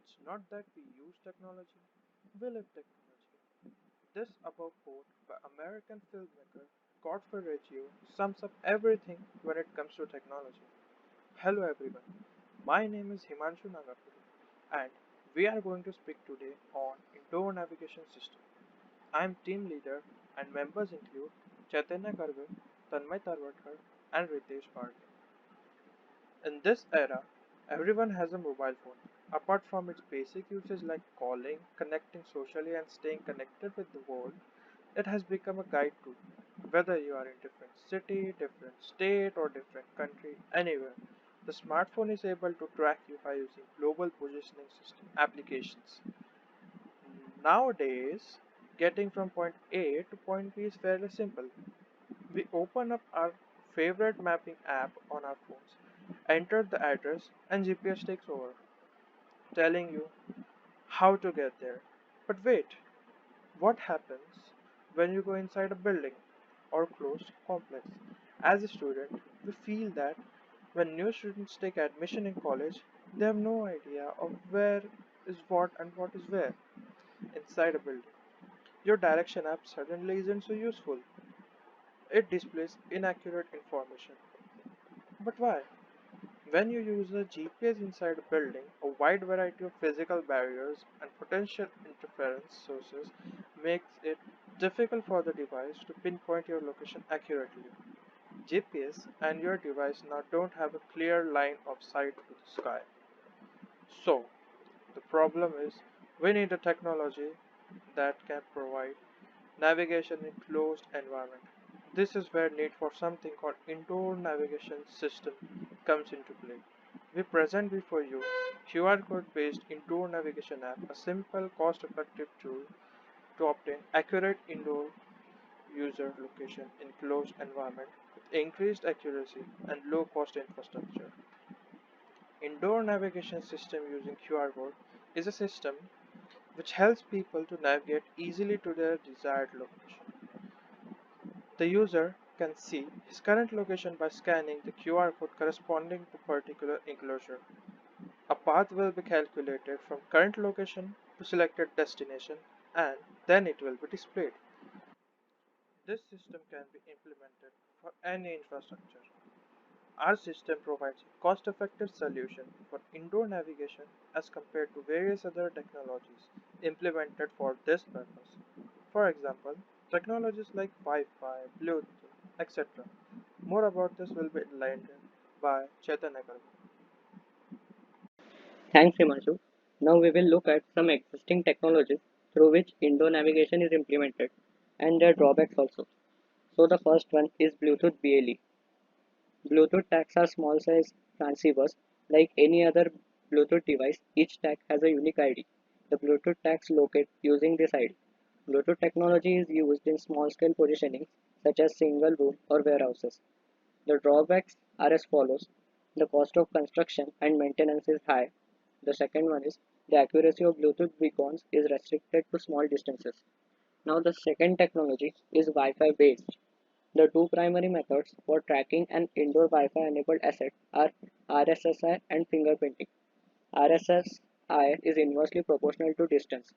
It's not that we use technology, we live technology. This above quote by American filmmaker Godfrey Reggio sums up everything when it comes to technology. Hello everyone, my name is Himanshu Nagapuri and we are going to speak today on indoor navigation system. I am team leader and members include Chaitanya Karve, Tanmay Tarvatkar and Ritesh Bharti. In this era, everyone has a mobile phone. Apart from its basic uses like calling, connecting socially, and staying connected with the world, it has become a guide tool. Whether you are in different city, different state, or different country, anywhere, the smartphone is able to track you by using global positioning system applications. Nowadays, getting from point A to point B is fairly simple. We open up our favorite mapping app on our phones, enter the address, and GPS takes over, telling you how to get there. But wait, what happens when you go inside a building or closed complex? As a student, we feel that when new students take admission in college, they have no idea of where is what and what is where inside a building. Your direction app suddenly isn't so useful. It displays inaccurate information. But why? When you use a GPS inside a building, a wide variety of physical barriers and potential interference sources makes it difficult for the device to pinpoint your location accurately. GPS and your device now don't have a clear line of sight to the sky. So, the problem is we need a technology that can provide navigation in closed environment. This is where need for something called indoor navigation system comes into play. We present before you QR code based indoor navigation app, a simple cost effective tool to obtain accurate indoor user location in closed environment with increased accuracy and low cost infrastructure. Indoor navigation system using QR code is a system which helps people to navigate easily to their desired location. The user can see his current location by scanning the QR code corresponding to particular enclosure. A path will be calculated from current location to selected destination and then it will be displayed. This system can be implemented for any infrastructure. Our system provides a cost-effective solution for indoor navigation as compared to various other technologies implemented for this purpose. For example, technologies like Wi-Fi, Bluetooth, etc. More about this will be enlightened by Chaitanya Garg. Thanks, Himanshu. Now we will look at some existing technologies through which indoor navigation is implemented and their drawbacks also. So the first one is Bluetooth BLE. Bluetooth tags are small size transceivers like any other Bluetooth device. Each tag has a unique ID. The Bluetooth tags locate using this ID. Bluetooth technology is used in small scale positioning such as single room or warehouses. The drawbacks are as follows. The cost of construction and maintenance is high. The second one is the accuracy of Bluetooth beacons is restricted to small distances. Now the second technology is Wi-Fi based. The two primary methods for tracking an indoor Wi-Fi enabled asset are RSSI and fingerprinting. RSSI is inversely proportional to distance.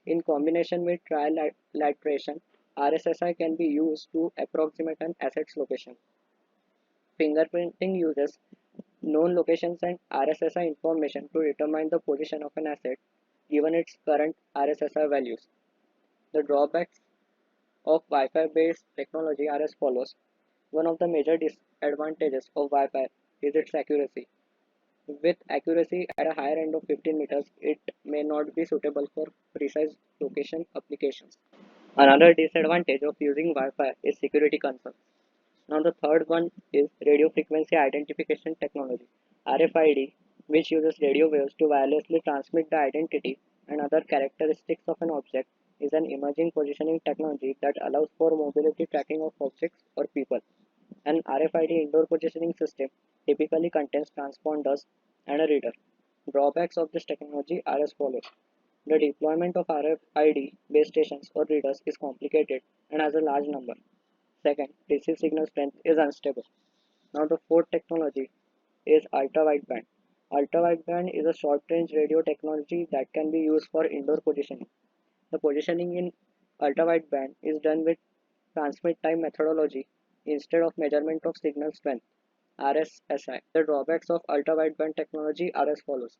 In combination with trilateration, RSSI can be used to approximate an asset's location. Fingerprinting uses known locations and RSSI information to determine the position of an asset given its current RSSI values. The drawbacks of Wi-Fi based technology are as follows. One of the major disadvantages of Wi-Fi is its accuracy. With accuracy at a higher end of 15 meters, it may not be suitable for precise location applications. Another disadvantage of using Wi-Fi is security concerns. Now the third one is radio frequency identification technology, RFID, which uses radio waves to wirelessly transmit the identity and other characteristics of an object, is an emerging positioning technology that allows for mobility tracking of objects or people. An RFID indoor positioning system typically contains transponders and a reader. Drawbacks of this technology are as follows. The deployment of RFID base stations or readers is complicated and has a large number. Second, receive signal strength is unstable. Now the fourth technology is ultra wideband. Ultra-wideband is a short-range radio technology that can be used for indoor positioning. The positioning in ultra-wideband is done with transmit time methodology instead of measurement of signal strength (RSSI). The drawbacks of ultra-wideband technology are as follows.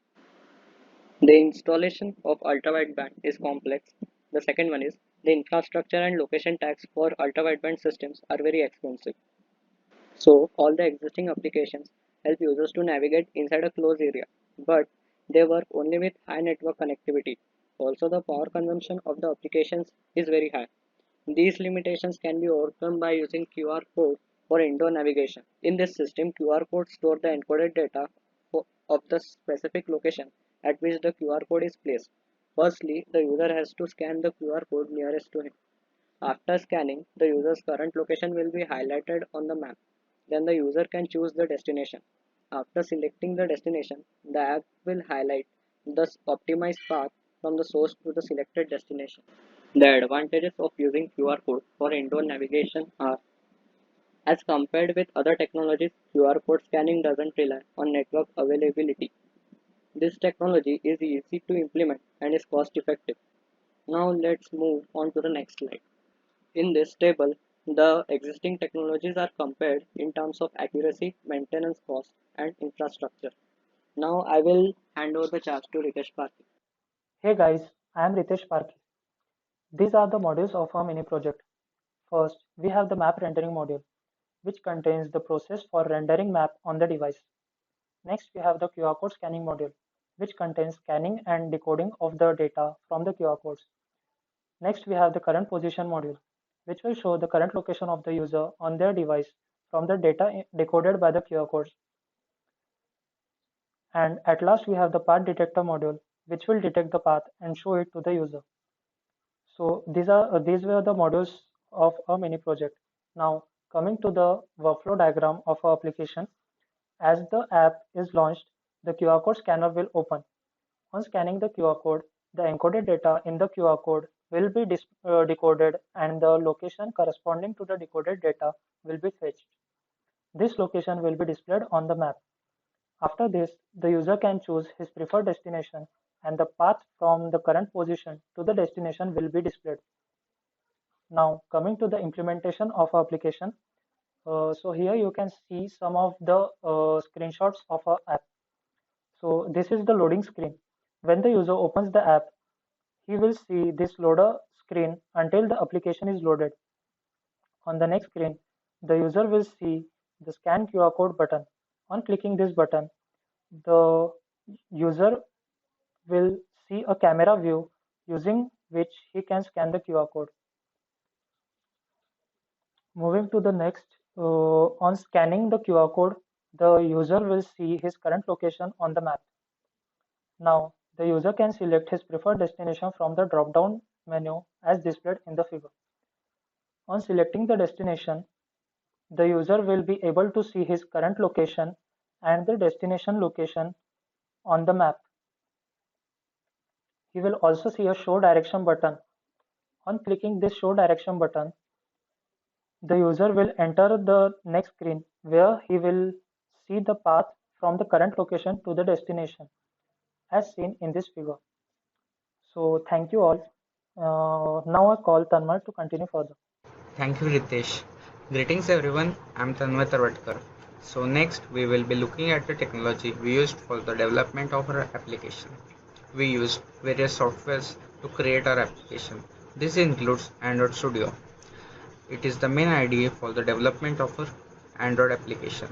The installation of ultra-wideband is complex. The second one is the infrastructure and location tags for ultra-wideband systems are very expensive. So all the existing applications help users to navigate inside a closed area, but they work only with high network connectivity. Also, the power consumption of the applications is very high. These limitations can be overcome by using QR code for indoor navigation. In this system, QR codes store the encoded data of the specific location at which the QR code is placed. Firstly, the user has to scan the QR code nearest to him. After scanning, the user's current location will be highlighted on the map. Then the user can choose the destination. After selecting the destination, the app will highlight the optimized path from the source to the selected destination. The advantages of using QR code for indoor navigation are, as compared with other technologies, QR code scanning doesn't rely on network availability. This technology is easy to implement and is cost effective. Now let's move on to the next slide. In this table, the existing technologies are compared in terms of accuracy, maintenance cost, and infrastructure. Now I will hand over the charge to Ritesh Parthi. Hey guys, I am Ritesh Parkhi. These are the modules of our mini project. First, we have the map rendering module, which contains the process for rendering map on the device. Next, we have the QR code scanning module, which contains scanning and decoding of the data from the QR codes. Next, we have the current position module, which will show the current location of the user on their device from the data decoded by the QR codes. And at last, we have the path detector module, which will detect the path and show it to the user. So these were the modules of a mini project. Now coming to the workflow diagram of our application, as the app is launched, the QR code scanner will open. On scanning the QR code, the encoded data in the QR code will be decoded and the location corresponding to the decoded data will be fetched. This location will be displayed on the map. After this, the user can choose his preferred destination and the path from the current position to the destination will be displayed. Now coming to the implementation of our application. So here you can see some of the screenshots of our app. So this is the loading screen. When the user opens the app, he will see this loader screen until the application is loaded. On the next screen, the user will see the scan QR code button. On clicking this button, the user will see a camera view using which he can scan the QR code. Moving to the next, on scanning the QR code, the user will see his current location on the map. Now, the user can select his preferred destination from the drop-down menu as displayed in the figure. On selecting the destination, the user will be able to see his current location and the destination location on the map. He will also see a show direction button. On clicking this show direction button, the user will enter the next screen where he will see the path from the current location to the destination as seen in this figure. So thank you all. Now I call Tanmay to continue further. Thank you, Ritesh. Greetings, everyone. I'm Tanmay Tarvatkar. So next, we will be looking at the technology we used for the development of our application. We used various softwares to create our application. This includes Android Studio. It is the main IDE for the development of our Android application.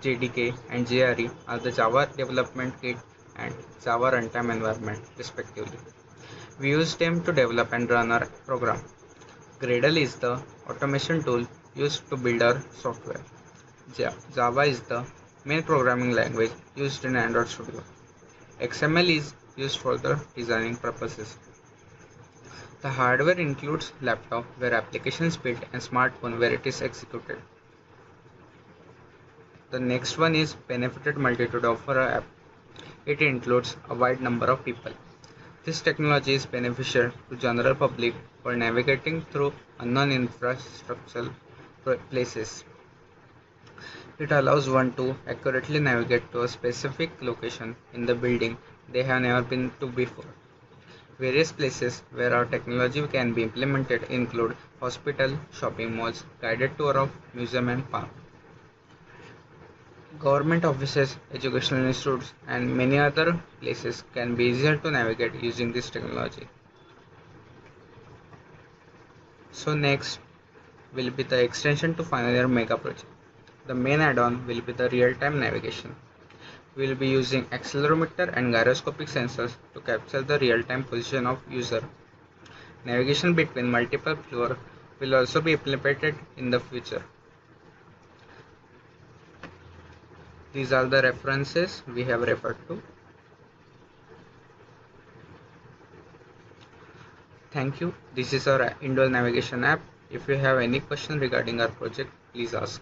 JDK and JRE are the Java Development Kit and Java Runtime Environment, respectively. We use them to develop and run our program. Gradle is the automation tool used to build our software. Java is the main programming language used in Android Studio. XML is used for the designing purposes. The hardware includes laptop where application is built and smartphone where it is executed. The next one is benefited multitude of our app. It includes a wide number of people. This technology is beneficial to general public for navigating through unknown infrastructural places. It allows one to accurately navigate to a specific location in the building they have never been to before. Various places where our technology can be implemented include hospital, shopping malls, guided tour of museum and park, government offices, educational institutes, and many other places can be easier to navigate using this technology. So next will be the extension to final year mega project. The main add-on will be the real-time navigation. We will be using accelerometer and gyroscopic sensors to capture the real-time position of user. Navigation between multiple floors will also be implemented in the future. These are the references we have referred to. Thank you. This is our indoor navigation app. If you have any question regarding our project, please ask.